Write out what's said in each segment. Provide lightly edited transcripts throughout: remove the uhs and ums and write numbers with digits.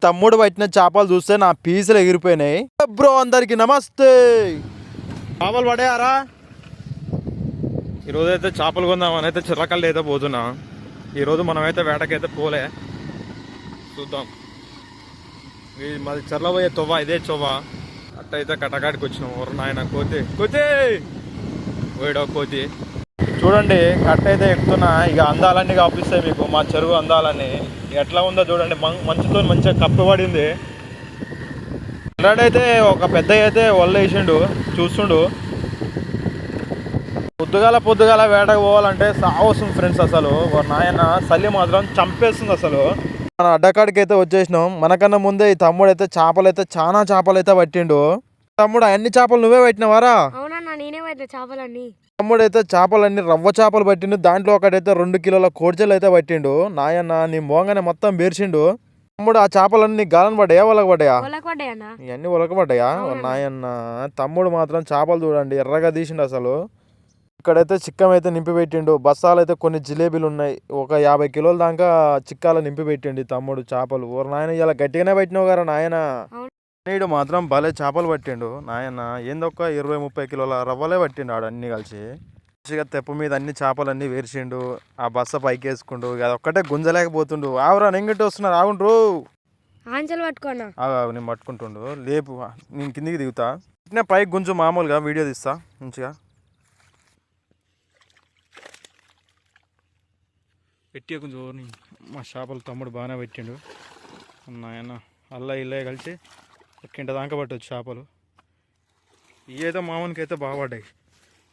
తమ్ముడు పట్టిన చేపలు చూస్తే నా పీసులు ఎగిరిపోయినాయి. బ్రో అందరికి నమస్తే. చేపలు పడేయారా? ఈరోజు అయితే చేపలు కొందామని అయితే చిర్రకల్లు అయితే పోతున్నా. ఈరోజు మనమైతే వేటకైతే పోలే, చూద్దాం. మాది చెర్ల పోయే తొవ్వ, ఇదే చొవ్వ. అట్టయితే కట్టకాడికి వచ్చినాం. ఎవరు నాయన కోతి కోతి పోయడో కోతి. చూడండి కట్ట అయితే ఎక్కుతున్నా. ఇక అందాలన్నీ కాపిస్తాయి మీకు మా చెరువు అందాలన్నీ. ఎట్లా ఉందో చూడండి, మంచుతో మంచిగా కప్పబడింది. అయితే ఒక పెద్ద అయితే వల్లేసిండు, చూస్తుండు. పొద్దుగాల వేటకు పోవాలంటే సావస్తుంది ఫ్రెండ్స్. అసలు నాయన చలి మాత్రం చంపేస్తుంది అసలు. మన అడ్డకాడికి అయితే వచ్చేసినాం. మనకన్నా ముందే ఈ తమ్ముడు అయితే చేపలు అయితే చాలా చేపలు అయితే పట్టిండు. తమ్ముడు అన్ని చేపలు నువ్వే పట్టినవారా? తమ్ముడు అయితే చేపలన్నీ రవ్వ చేపలు పట్టిండు. దాంట్లో ఒకటైతే 2 కిలోల కోడిచెలు అయితే పట్టిండు. నాయన్న నీ మోగానే మొత్తం బేర్చిండు. తమ్ముడు ఆ చేపలన్నీ గాలం పడ్డాయా ఒలకబడ్డాయా? ఇవన్నీ ఒలకబడ్డాయా? నాయన్న తమ్ముడు మాత్రం చేపలు చూడండి ఎర్రగా తీసిండు అసలు. ఇక్కడైతే చిక్కం అయితే నింపి పెట్టిండు. బస్తాలు అయితే కొన్ని జిలేబీలు ఉన్నాయి. ఒక 50 కిలోల దాకా చిక్కాలు నింపి పెట్టిండు తమ్ముడు చేపలు. ఓ నాయన ఇలా గట్టిగానే పట్టినావు గారా నాయన. నీడు మాత్రం భలే చేపలు పట్టిండు నాయన. ఏందొక్క 20-30 కిలోల రవ్వలే పట్టిండు ఆడు అన్ని కలిసి. మంచిగా తెప్ప మీద అన్ని చేపలన్నీ వేర్చిండు. ఆ బస్స పైకి వేసుకుండు. అది ఒక్కటే గుంజలేకపోతుండు. ఆవురా నెంగిట్టి వస్తున్నారు, ఆగుండ్రు. నేను పట్టుకుంటుండు. లేపు, నేను కిందికి దిగుతా. పైకి గుంజు, మామూలుగా వీడియో తీస్తా మంచిగా. పెట్టి కొంచెం మా చేపలు తమ్ముడు బాగానే పెట్టిండు. నాయన అల్లా ఇల్లే కలిసి ఒక్కింట దాకా పట్టవచ్చు చేపలు. ఏదో మామూలుకి అయితే బాగా పడ్డాయి.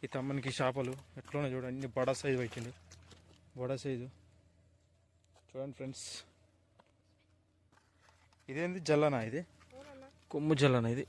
ఈ తమ్మునికి చేపలు ఎట్లున్నాయి చూడండి. అన్ని బడా సైజు పెట్టిండు, బడా సైజు చూడండి ఫ్రెండ్స్. ఇదేంది జల్లనా? ఇది కొమ్ము జల్లనా? ఇది